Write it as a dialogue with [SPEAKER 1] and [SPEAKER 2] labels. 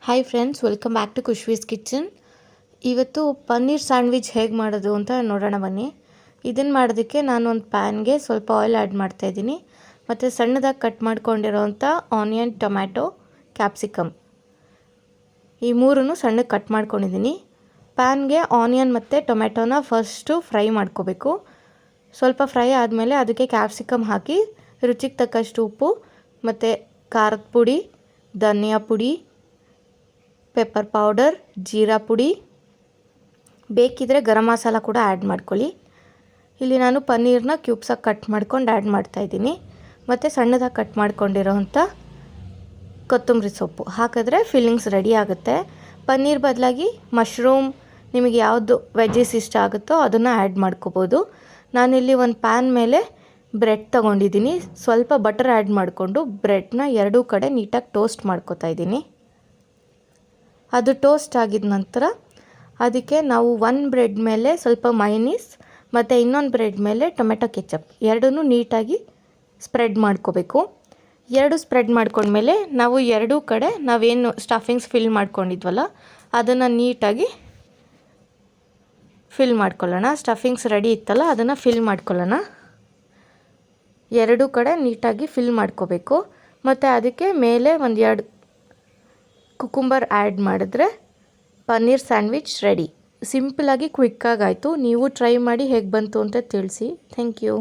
[SPEAKER 1] Hi friends, welcome back to Khushvi's kitchen. ಇವತ್ತು paneer sandwich ಹೇಗೆ ಮಾಡೋದು ಅಂತ ನೋಡೋಣ ಬನ್ನಿ. ಇದನ್ನು ಮಾಡೋದಕ್ಕೆ ನಾನು ಒಂದು ಪ್ಯಾನ್ಗೆ ಸ್ವಲ್ಪ ಆಯಿಲ್ ಆ್ಯಡ್ ಮಾಡ್ತಾಯಿದ್ದೀನಿ. ಮತ್ತು ಸಣ್ಣದಾಗಿ ಕಟ್ ಮಾಡ್ಕೊಂಡಿರೋವಂಥ ಆನಿಯನ್, ಟೊಮ್ಯಾಟೊ, ಕ್ಯಾಪ್ಸಿಕಮ್ ಈ ಮೂರನ್ನು ಸಣ್ಣಗೆ ಕಟ್ ಮಾಡ್ಕೊಂಡಿದ್ದೀನಿ. ಪ್ಯಾನ್ಗೆ ಆನಿಯನ್ ಮತ್ತು ಟೊಮ್ಯಾಟೊನ ಫಸ್ಟು ಫ್ರೈ ಮಾಡ್ಕೋಬೇಕು. ಸ್ವಲ್ಪ ಫ್ರೈ ಆದಮೇಲೆ ಅದಕ್ಕೆ ಕ್ಯಾಪ್ಸಿಕಮ್ ಹಾಕಿ ರುಚಿಗೆ ತಕ್ಕಷ್ಟು ಉಪ್ಪು ಮತ್ತು ಖಾರದ ಪುಡಿ, ಧನಿಯಾ ಪುಡಿ, ಪೆಪ್ಪರ್ ಪೌಡರ್, ಜೀರಾ ಪುಡಿ, ಬೇಕಿದ್ದರೆ ಗರಂ ಮಸಾಲ ಕೂಡ ಆ್ಯಡ್ ಮಾಡ್ಕೊಳ್ಳಿ. ಇಲ್ಲಿ ನಾನು ಪನ್ನೀರನ್ನ ಕ್ಯೂಬ್ಸಾಗಿ ಕಟ್ ಮಾಡ್ಕೊಂಡು ಆ್ಯಡ್ ಮಾಡ್ತಾಯಿದ್ದೀನಿ. ಮತ್ತು ಸಣ್ಣದಾಗಿ ಕಟ್ ಮಾಡ್ಕೊಂಡಿರೋವಂಥ ಕೊತ್ತಂಬರಿ ಸೊಪ್ಪು ಹಾಕಿದ್ರೆ ಫಿಲ್ಲಿಂಗ್ಸ್ ರೆಡಿ ಆಗುತ್ತೆ. ಪನ್ನೀರ್ ಬದಲಾಗಿ ಮಶ್ರೂಮ್, ನಿಮಗೆ ಯಾವುದು ವೆಜ್ಜಸ್ ಇಷ್ಟ ಆಗುತ್ತೋ ಅದನ್ನು ಆ್ಯಡ್ ಮಾಡ್ಕೋಬೋದು. ನಾನಿಲ್ಲಿ ಒಂದು ಪ್ಯಾನ್ ಮೇಲೆ ಬ್ರೆಡ್ ತೊಗೊಂಡಿದ್ದೀನಿ. ಸ್ವಲ್ಪ ಬಟರ್ ಆ್ಯಡ್ ಮಾಡಿಕೊಂಡು ಬ್ರೆಡ್ನ ಎರಡೂ ಕಡೆ ನೀಟಾಗಿ ಟೋಸ್ಟ್ ಮಾಡ್ಕೋತಾ ಇದ್ದೀನಿ. ಅದು ಟೋಸ್ಟ್ ಆಗಿದ ನಂತರ ಅದಕ್ಕೆ ನಾವು ಒಂದು ಬ್ರೆಡ್ ಮೇಲೆ ಸ್ವಲ್ಪ ಮೈನೀಸ್ ಮತ್ತು ಇನ್ನೊಂದು ಬ್ರೆಡ್ ಮೇಲೆ ಟೊಮೆಟೊ ಕೆಚಪ್ ಎರಡನ್ನೂ ನೀಟಾಗಿ ಸ್ಪ್ರೆಡ್ ಮಾಡ್ಕೋಬೇಕು. ಎರಡು ಸ್ಪ್ರೆಡ್ ಮಾಡ್ಕೊಂಡ್ಮೇಲೆ ನಾವು ಎರಡೂ ಕಡೆ ನಾವೇನು ಸ್ಟಫಿಂಗ್ಸ್ ಫಿಲ್ ಮಾಡ್ಕೊಂಡಿದ್ವಲ್ಲ ಅದನ್ನು ನೀಟಾಗಿ ಫಿಲ್ ಮಾಡ್ಕೊಳ್ಳೋಣ. ಸ್ಟಫಿಂಗ್ಸ್ ರೆಡಿ ಇತ್ತಲ್ಲ ಅದನ್ನು ಫಿಲ್ ಮಾಡ್ಕೊಳ್ಳೋಣ. ಎರಡೂ ಕಡೆ ನೀಟಾಗಿ ಫಿಲ್ ಮಾಡ್ಕೋಬೇಕು. ಮತ್ತು ಅದಕ್ಕೆ ಮೇಲೆ ಒಂದು 2 ಕುಕುಂಬರ್ ಆ್ಯಡ್ ಮಾಡಿದ್ರೆ ಪನ್ನೀರ್ ಸ್ಯಾಂಡ್ವಿಚ್ ರೆಡಿ. ಸಿಂಪಲಾಗಿ ಕ್ವಿಕ್ಕಾಗಿ ಆಯಿತು. ನೀವು ಟ್ರೈ ಮಾಡಿ ಹೇಗೆ ಬಂತು ಅಂತ ತಿಳಿಸಿ. Thank you.